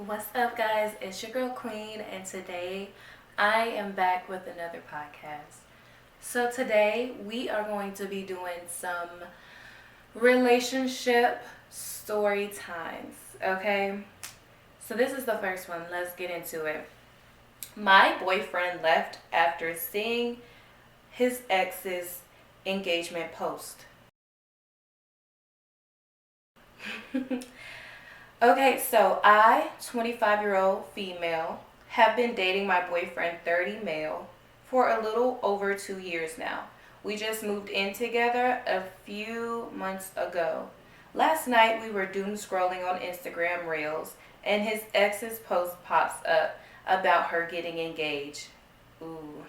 What's up, guys? It's your girl Queen, and today I am back with another podcast. So, today we are going to be doing some relationship story times, okay? So, this is the first one. Let's get into it. My boyfriend left after seeing his ex's engagement post. Okay, so I, 25-year-old female, have been dating my boyfriend, 30 male, for a little over 2 years now. We just moved in together a few months ago. Last night we were doom scrolling on Instagram Reels, and his ex's post pops up about her getting engaged. Ooh,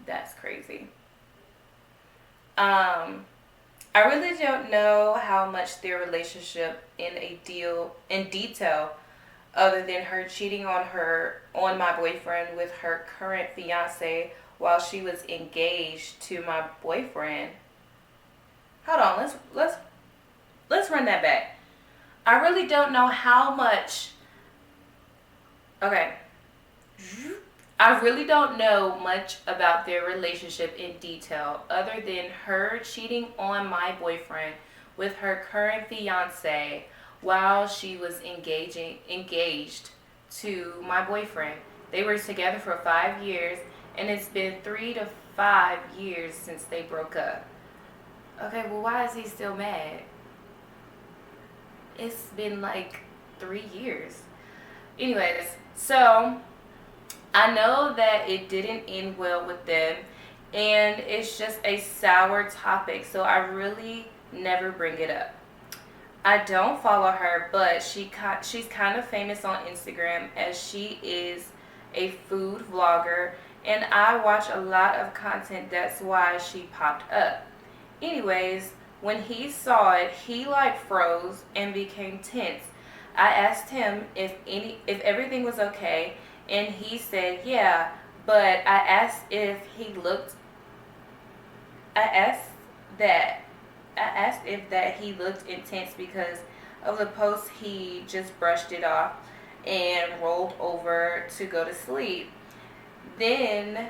that's crazy. Um, I really don't know how much their relationship in detail other than her cheating on my boyfriend with her current fiance while she was engaged to my boyfriend. Hold on, let's run that back. I really don't know how much. Okay. I really don't know much about their relationship in detail other than her cheating on my boyfriend with her current fiance while she was engaged to my boyfriend. They were together for 5 years, and it's been 3 to 5 years since they broke up. Okay, well, why is he still mad? It's been like 3 years. Anyways, so I know that it didn't end well with them, and it's just a sour topic, so I really never bring it up. I don't follow her, but she's kind of famous on Instagram as she is a food vlogger, and I watch a lot of content. That's why she popped up. Anyways, when he saw it, he like froze and became tense. I asked him if everything was okay, and he said yeah, but I asked that I asked if that he looked intense because of the post. He just brushed it off and rolled over to go to sleep. Then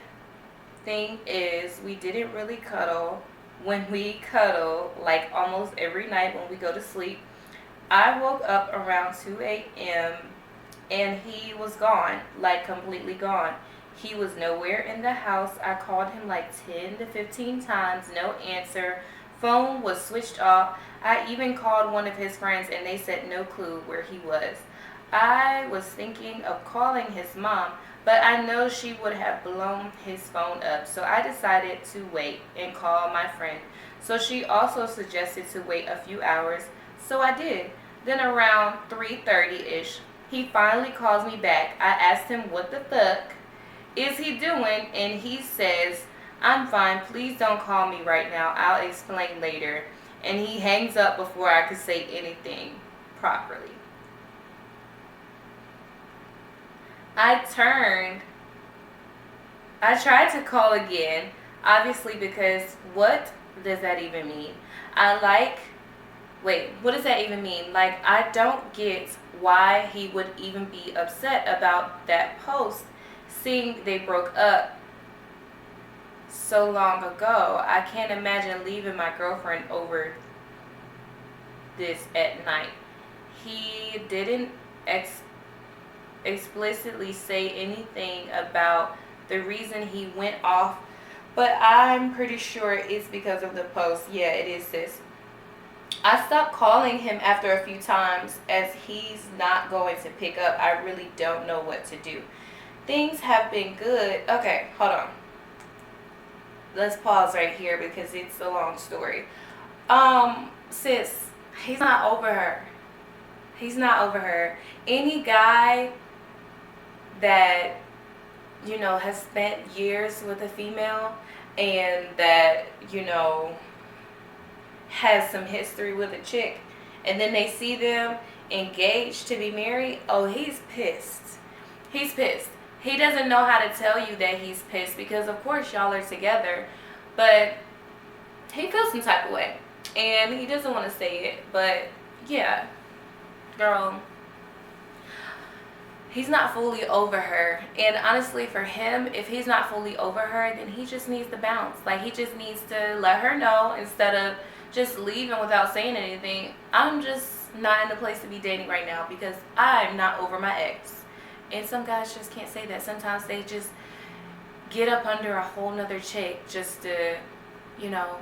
thing is, we didn't really cuddle. When we cuddle, like almost every night when we go to sleep, I woke up around 2 a.m. and he was gone, like completely gone. He was nowhere in the house. I called him like 10 to 15 times, no answer. Phone was switched off. I even called one of his friends and they said no clue where he was. I was thinking of calling his mom, but I know she would have blown his phone up. So I decided to wait and call my friend. So she also suggested to wait a few hours. So I did. Then around 3:30ish, he finally calls me back. I asked him what the fuck is he doing, and he says, I'm fine, please don't call me right now, I'll explain later. And he hangs up before I could say anything properly. I turned, I tried to call again, obviously, because what does that even mean? I like, wait, what does that even mean? Like, I don't get why he would even be upset about that post, seeing they broke up so long ago. I can't imagine leaving my girlfriend over this at night. He didn't explicitly say anything about the reason he went off, but I'm pretty sure it's because of the post. Yeah, it is, sis. I stopped calling him after a few times as he's not going to pick up. I really don't know what to do. Things have been good. Okay, hold on. Let's pause right here because it's a long story. Sis, he's not over her. He's not over her. Any guy that, has spent years with a female and that, has some history with a chick, and then they see them engaged to be married, oh, he's pissed. He's pissed. He doesn't know how to tell you that he's pissed because, of course, y'all are together, but he feels some type of way, and he doesn't want to say it, but yeah, girl, he's not fully over her. And honestly, for him, if he's not fully over her, then he just needs to bounce. Like, he just needs to let her know instead of just leaving without saying anything. I'm just not in the place to be dating right now because I'm not over my ex. And some guys just can't say that. Sometimes they just get up under a whole nother chick just to, you know,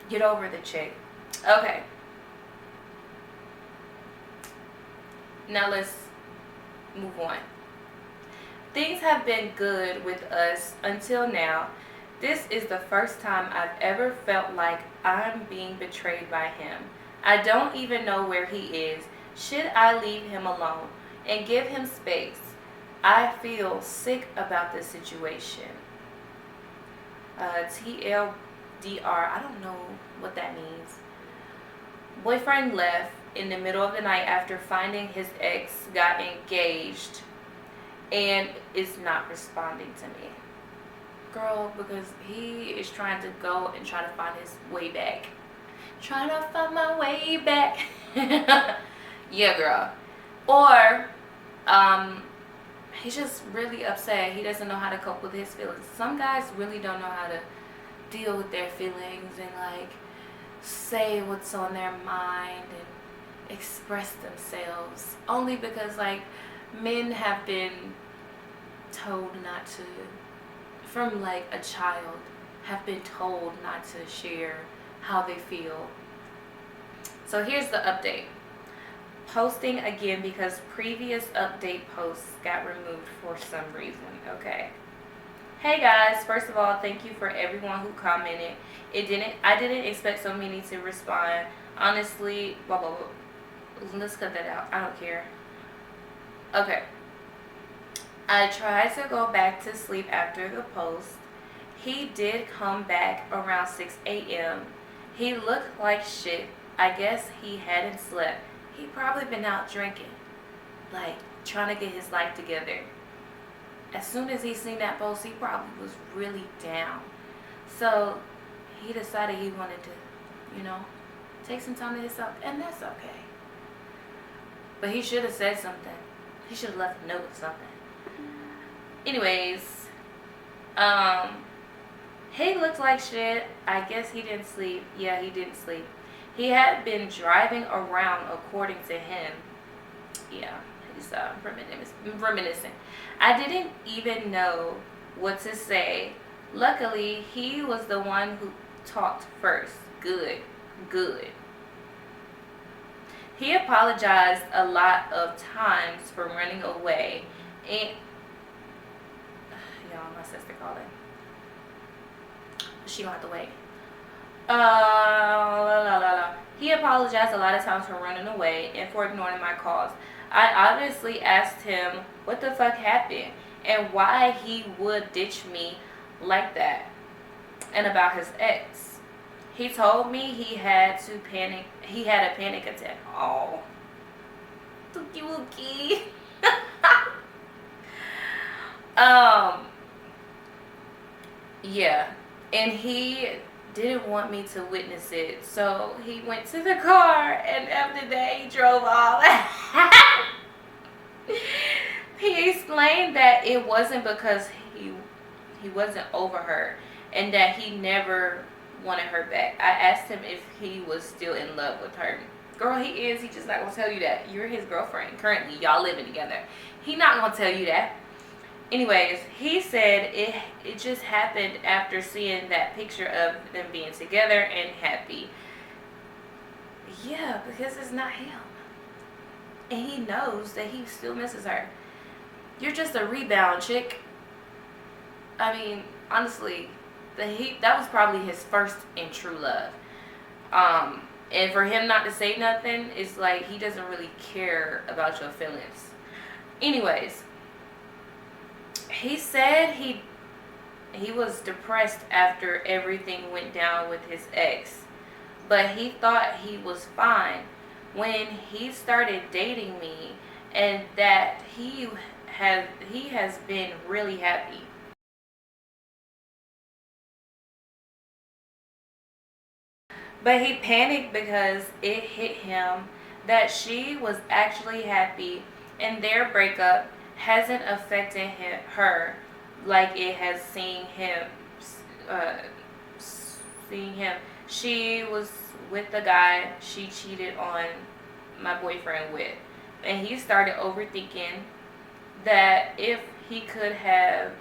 get over the chick. Okay. Now let's move on. Things have been good with us until now. This is the first time I've ever felt like I'm being betrayed by him. I don't even know where he is. Should I leave him alone and give him space? I feel sick about this situation. TLDR, I don't know what that means. Boyfriend left in the middle of the night after finding his ex got engaged and is not responding to me. Girl, because he is trying to go and try to find his way back. Trying to find my way back. Yeah, girl. Or, he's just really upset. He doesn't know how to cope with his feelings. Some guys really don't know how to deal with their feelings and, like, say what's on their mind and express themselves. Only because, like, men have been told not to, from like a child, have been told not to share how they feel. So here's the update. Posting again because previous update posts got removed for some reason. Okay. Hey guys, first of all, thank you for everyone who commented. I didn't expect so many to respond. Honestly, blah blah blah. Let's cut that out. I don't care. Okay. I tried to go back to sleep after the post. He did come back around 6 a.m. He looked like shit. I guess he hadn't slept. He probably been out drinking, like trying to get his life together. As soon as he seen that post, he probably was really down. So he decided he wanted to, you know, take some time to himself, and that's okay. But he should have said something. He should have left a note or something. Anyways, he looked like shit. I guess he didn't sleep. Yeah, he didn't sleep. He had been driving around, according to him. Yeah, he's reminiscing. I didn't even know what to say. Luckily, he was the one who talked first. Good. He apologized a lot of times for running away. And y'all, my sister calling. She gonna have to wait. He apologized a lot of times for running away and for ignoring my calls. I obviously asked him what the fuck happened and why he would ditch me like that, and about his ex. He told me he had a panic attack. Oh, Tuki Wookie. Yeah, and he didn't want me to witness it, so he went to the car, and after that he drove off. He explained that it wasn't because he wasn't over her and that he never wanted her back. I asked him if he was still in love with her. Girl, he is. He just not gonna tell you that. You're his girlfriend currently. Y'all living together. He not gonna tell you that. Anyways, he said it just happened after seeing that picture of them being together and happy. Yeah, because it's not him. And he knows that he still misses her. You're just a rebound chick. I mean, honestly, that was probably his first and true love. And for him not to say nothing, it's like he doesn't really care about your feelings. Anyways, he said he was depressed after everything went down with his ex, but he thought he was fine when he started dating me, and that he has been really happy. But he panicked because it hit him that she was actually happy and their breakup hasn't affected her like it has uh, seeing him. She was with the guy she cheated on my boyfriend with, and he started overthinking that if he could have,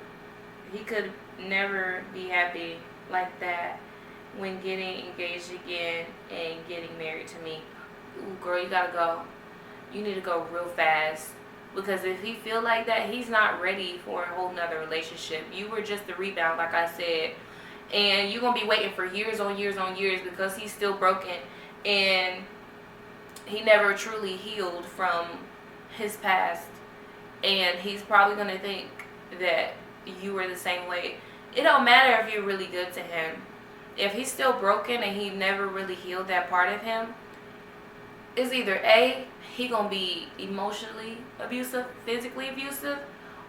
he could never be happy like that when getting engaged again and getting married to me. Ooh, girl, you gotta go. You need to go real fast. Because if he feel like that, he's not ready for a whole nother relationship. You were just a rebound, like I said. And you're going to be waiting for years on years on years because he's still broken. And he never truly healed from his past. And he's probably going to think that you were the same way. It don't matter if you're really good to him. If he's still broken and he never really healed that part of him, it's either A, he gonna be emotionally abusive, physically abusive,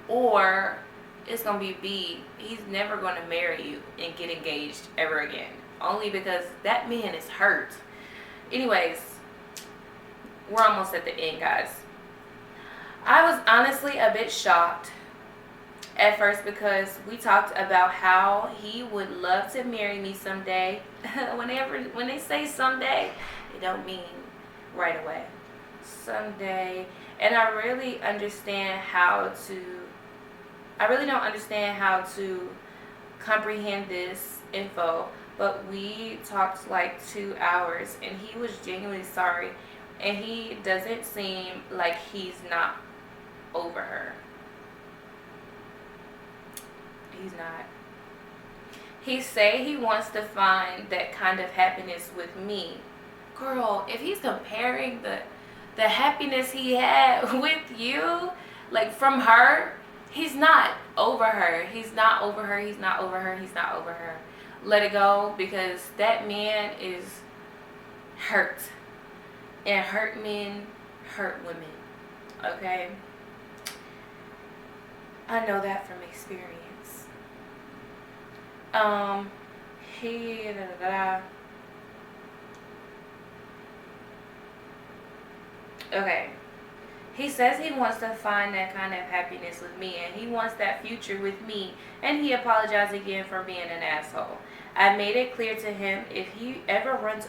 or it's gonna be B, he's never gonna marry you and get engaged ever again. Only because that man is hurt. Anyways, we're almost at the end, guys. I was honestly a bit shocked at first because we talked about how he would love to marry me someday. When they say someday, it don't mean right away. Someday. And I really don't understand how to comprehend this info, but we talked like 2 hours and he was genuinely sorry, and he doesn't seem like he's not over her. He's not. He say he wants to find that kind of happiness with me. Girl, if he's comparing the happiness he had with you, like from her, he's not over her. He's not over her. He's not over her. He's not over her. Let it go, because that man is hurt. And hurt men hurt women. Okay? I know that from experience. He Okay. He says he wants to find that kind of happiness with me, and he wants that future with me, and he apologized again for being an asshole. I made it clear to him if he ever runs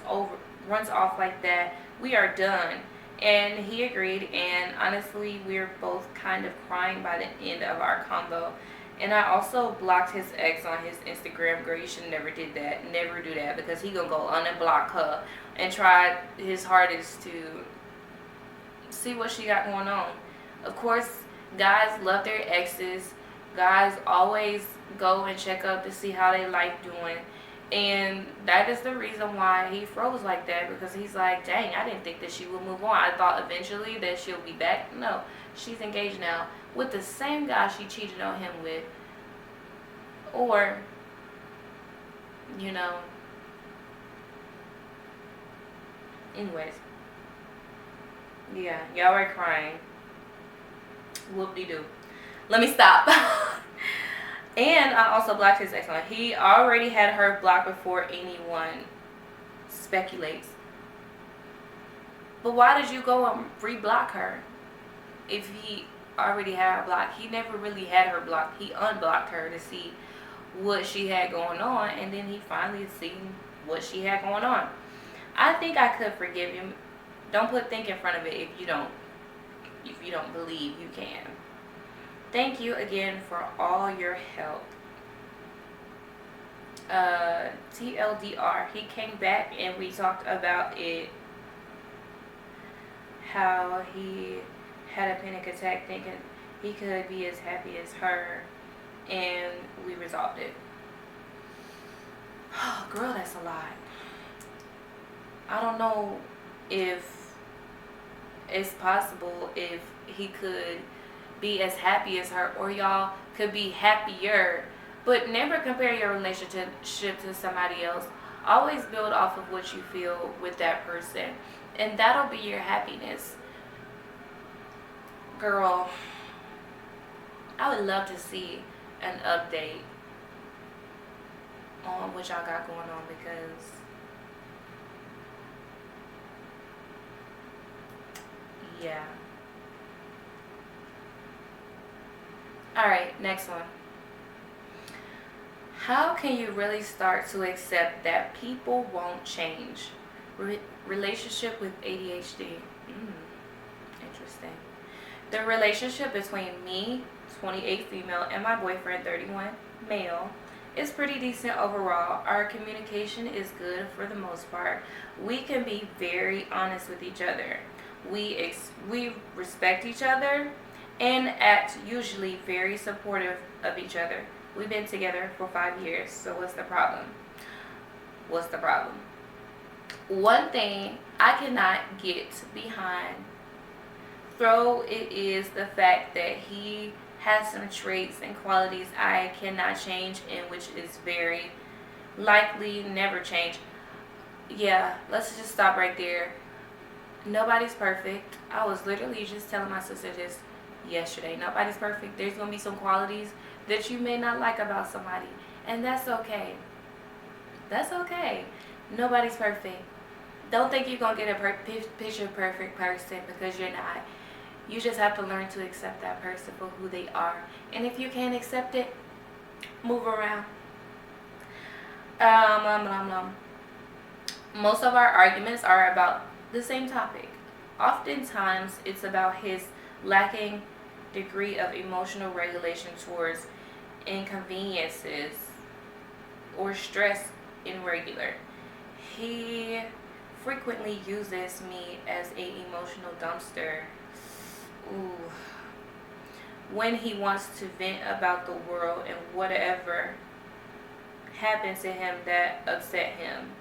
off like that, we are done. And he agreed, and honestly, we're both kind of crying by the end of our combo. And I also blocked his ex on his Instagram. Girl, you should never did that. Never do that, because he gonna go unblock her and try his hardest to see what she got going on. Of course, guys love their exes. Guys always go and check up to see how they life doing. And that is the reason why he froze like that, because he's like, dang, I didn't think that she would move on. I thought eventually that she'll be back. No, she's engaged now with the same guy she cheated on him with. Or, anyways. Yeah, y'all are crying. Whoop-de-doo. Let me stop. And I also blocked his ex on. He already had her blocked before anyone speculates. But why did you go and re-block her if he already had her blocked? He never really had her blocked. He unblocked her to see what she had going on, and then he finally seen what she had going on. I think I could forgive him. Don't put think in front of it if you don't believe you can. Thank you again for all your help. TLDR. He came back and we talked about it. How he had a panic attack thinking he could be as happy as her, and we resolved it. Oh, girl, that's a lot. I don't know if it's possible if he could be as happy as her, or y'all could be happier. But never compare your relationship to somebody else. Always build off of what you feel with that person, and that'll be your happiness. Girl, I would love to see an update on what y'all got going on, because Yeah. All right, next one. How can you really start to accept that people won't change? Relationship with ADHD. Interesting. The relationship between me, 28 female, and my boyfriend, 31 male, is pretty decent overall. Our communication is good for the most part. We can be very honest with each other. We respect each other and act usually very supportive of each other. We've been together for 5 years, so what's the problem? What's the problem? One thing I cannot get behind, though, it is the fact that he has some traits and qualities I cannot change, and which is very likely never change. Yeah, let's just stop right there. Nobody's perfect. I was literally just telling my sister this yesterday. Nobody's perfect. There's gonna be some qualities that you may not like about somebody, and that's okay. That's okay. Nobody's perfect. Don't think you're gonna get a picture perfect person, because you're not. You just have to learn to accept that person for who they are, and if you can't accept it, move around. Um, um, um, um. Most of our arguments are about the same topic. Oftentimes, it's about his lacking degree of emotional regulation towards inconveniences or stress in regular. He frequently uses me as a emotional dumpster. Ooh. When he wants to vent about the world and whatever happened to him that upset him.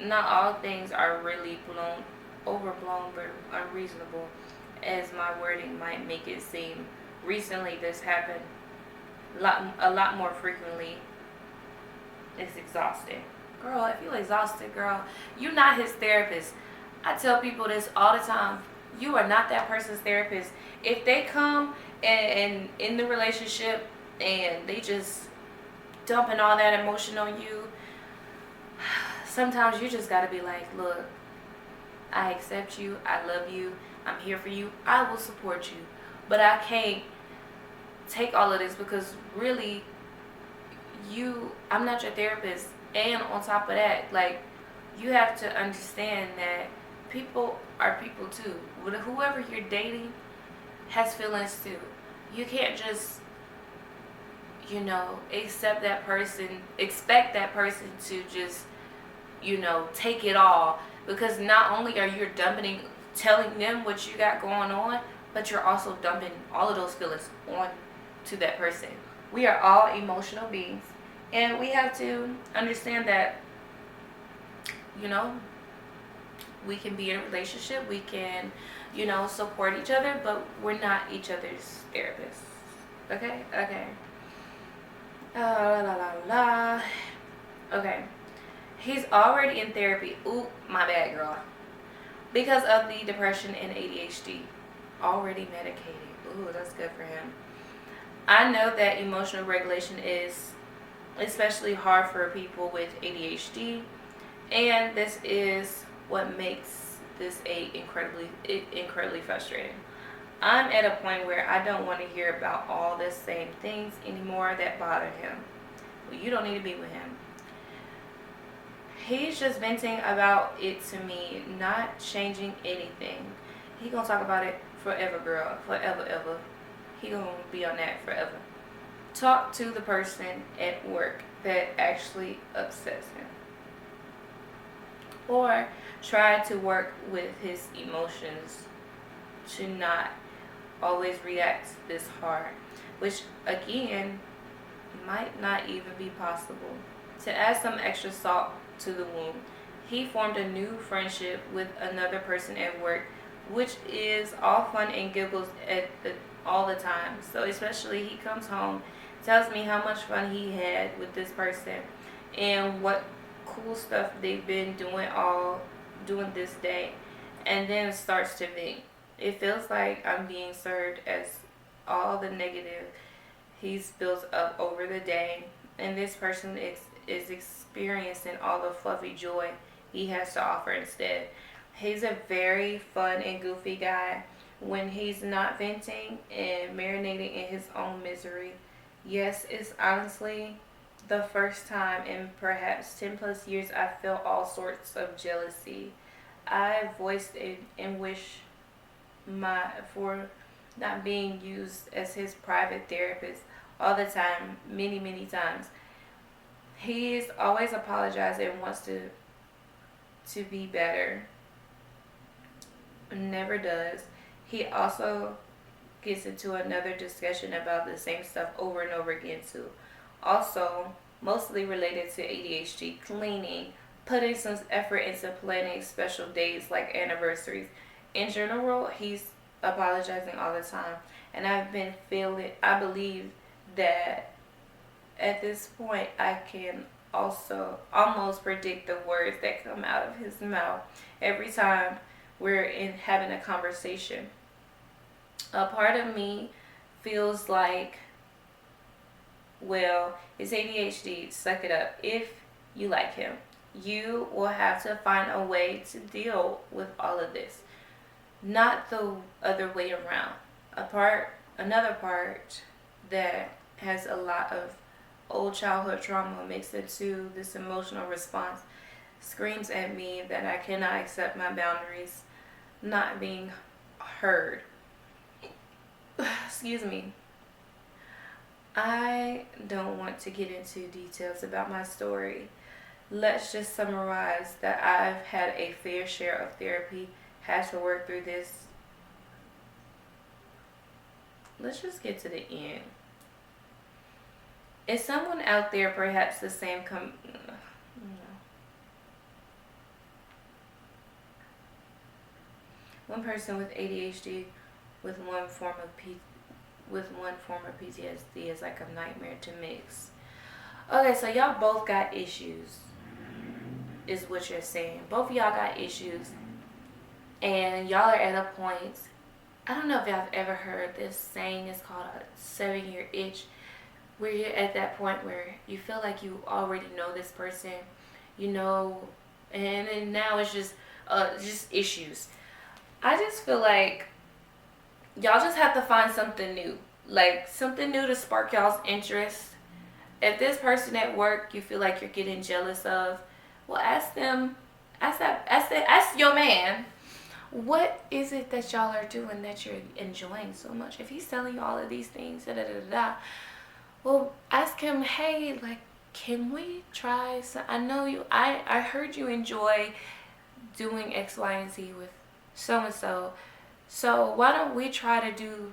Not all things are really overblown, but unreasonable, as my wording might make it seem. Recently, this happened a lot more frequently. It's exhausting. Girl, if you're exhausted, girl, you're not his therapist. I tell people this all the time. You are not that person's therapist. If they come and in the relationship and they just dumping all that emotion on you, sometimes you just got to be like, look, I accept you. I love you. I'm here for you. I will support you. But I can't take all of this, because really, I'm not your therapist. And on top of that, like, you have to understand that people are people too. Whoever you're dating has feelings too. You can't just, expect that person to just, take it all. Because not only are you telling them what you got going on, but you're also dumping all of those feelings on to that person. We are all emotional beings, and we have to understand that, we can be in a relationship, we can, support each other, but we're not each other's therapists. Okay? Okay. La la la la. Okay. He's already in therapy. Ooh, my bad, girl. Because of the depression and ADHD. Already medicated. Ooh, that's good for him. I know that emotional regulation is especially hard for people with ADHD, and this is what makes this incredibly frustrating. I'm at a point where I don't want to hear about all the same things anymore that bother him. Well, you don't need to be with him. He's just venting about it to me, not changing anything. He gonna talk about it forever, girl. Forever, ever. He gonna be on that forever. Talk to the person at work that actually upsets him. Or try to work with his emotions to not always react this hard. Which, again, might not even be possible. To add some extra salt to the wound, he formed a new friendship with another person at work, which is all fun and giggles all the time. So especially, he comes home, tells me how much fun he had with this person and what cool stuff they've been doing this day, and then starts to vent. It feels like I'm being served as all the negative he's built up over the day, and this person is experiencing all the fluffy joy he has to offer instead. He's a very fun and goofy guy when he's not venting and marinating in his own misery. Yes, it's honestly the first time in perhaps 10 plus years I felt all sorts of jealousy. I voiced it and wish my for not being used as his private therapist all the time, many times. He's always apologized and wants to be better. Never does. He also gets into another discussion about the same stuff over and over again too. Also, mostly related to ADHD, cleaning, putting some effort into planning special days like anniversaries. In general, he's apologizing all the time. And I believe that at this point, I can also almost predict the words that come out of his mouth every time we're in having a conversation. A part of me feels like, well, it's ADHD, suck it up. If you like him, you will have to find a way to deal with all of this, not the other way around. Another part that has a lot of old childhood trauma mixed into this emotional response screams at me that I cannot accept my boundaries not being heard. Excuse me. I don't want to get into details about my story. Let's just summarize that I've had a fair share of therapy, had to work through this. Let's just get to the end. Is someone out there perhaps the same one person with ADHD with one form of PTSD is like a nightmare to mix. Okay, so y'all both got issues, is what you're saying. Both of y'all got issues, and y'all are at a point. I don't know if y'all have ever heard this saying. It's called a 7-year itch, where you're at that point where you feel like you already know this person, and then now it's just issues. I just feel like y'all just have to find something new. Like something new to spark y'all's interest. If this person at work you feel like you're getting jealous of, well, ask your man, what is it that y'all are doing that you're enjoying so much? If he's telling you all of these things, well, ask him, hey, like, can we try some? I know I heard you enjoy doing X, Y, and Z with so and so. So why don't we try to do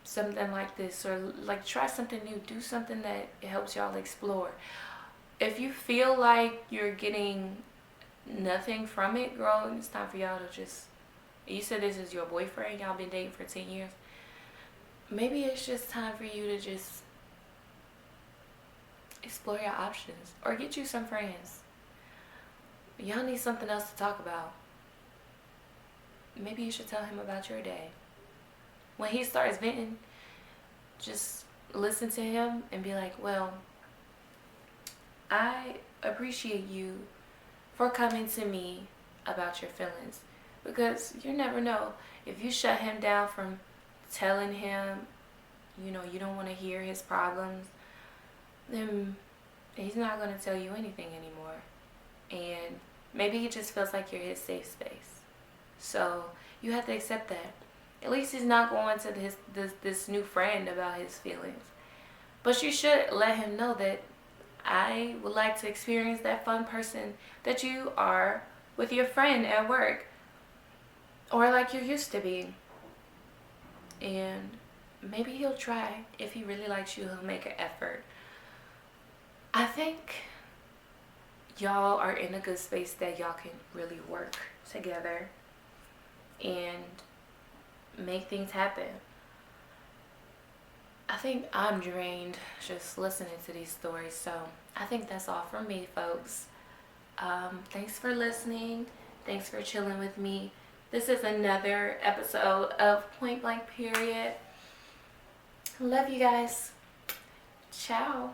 something like this, or like try something new, do something that helps y'all explore. If you feel like you're getting nothing from it, girl, it's time for y'all to just, you said this is your boyfriend, y'all been dating for 10 years. Maybe it's just time for you to just explore your options, or get you some friends. Y'all need something else to talk about. Maybe you should tell him about your day. When he starts venting, just listen to him and be like, well, I appreciate you for coming to me about your feelings, because you never know, if you shut him down from telling him, you don't want to hear his problems, then he's not going to tell you anything anymore. And maybe he just feels like you're his safe space. So you have to accept that. At least he's not going to this new friend about his feelings. But you should let him know that I would like to experience that fun person that you are with your friend at work, or like you used to be. And maybe he'll try. If he really likes you, he'll make an effort. I think y'all are in a good space that y'all can really work together and make things happen. I think I'm drained just listening to these stories, so I think that's all from me, folks. Thanks for listening. Thanks for chilling with me. This is another episode of Point Blank Period. Love you guys. Ciao.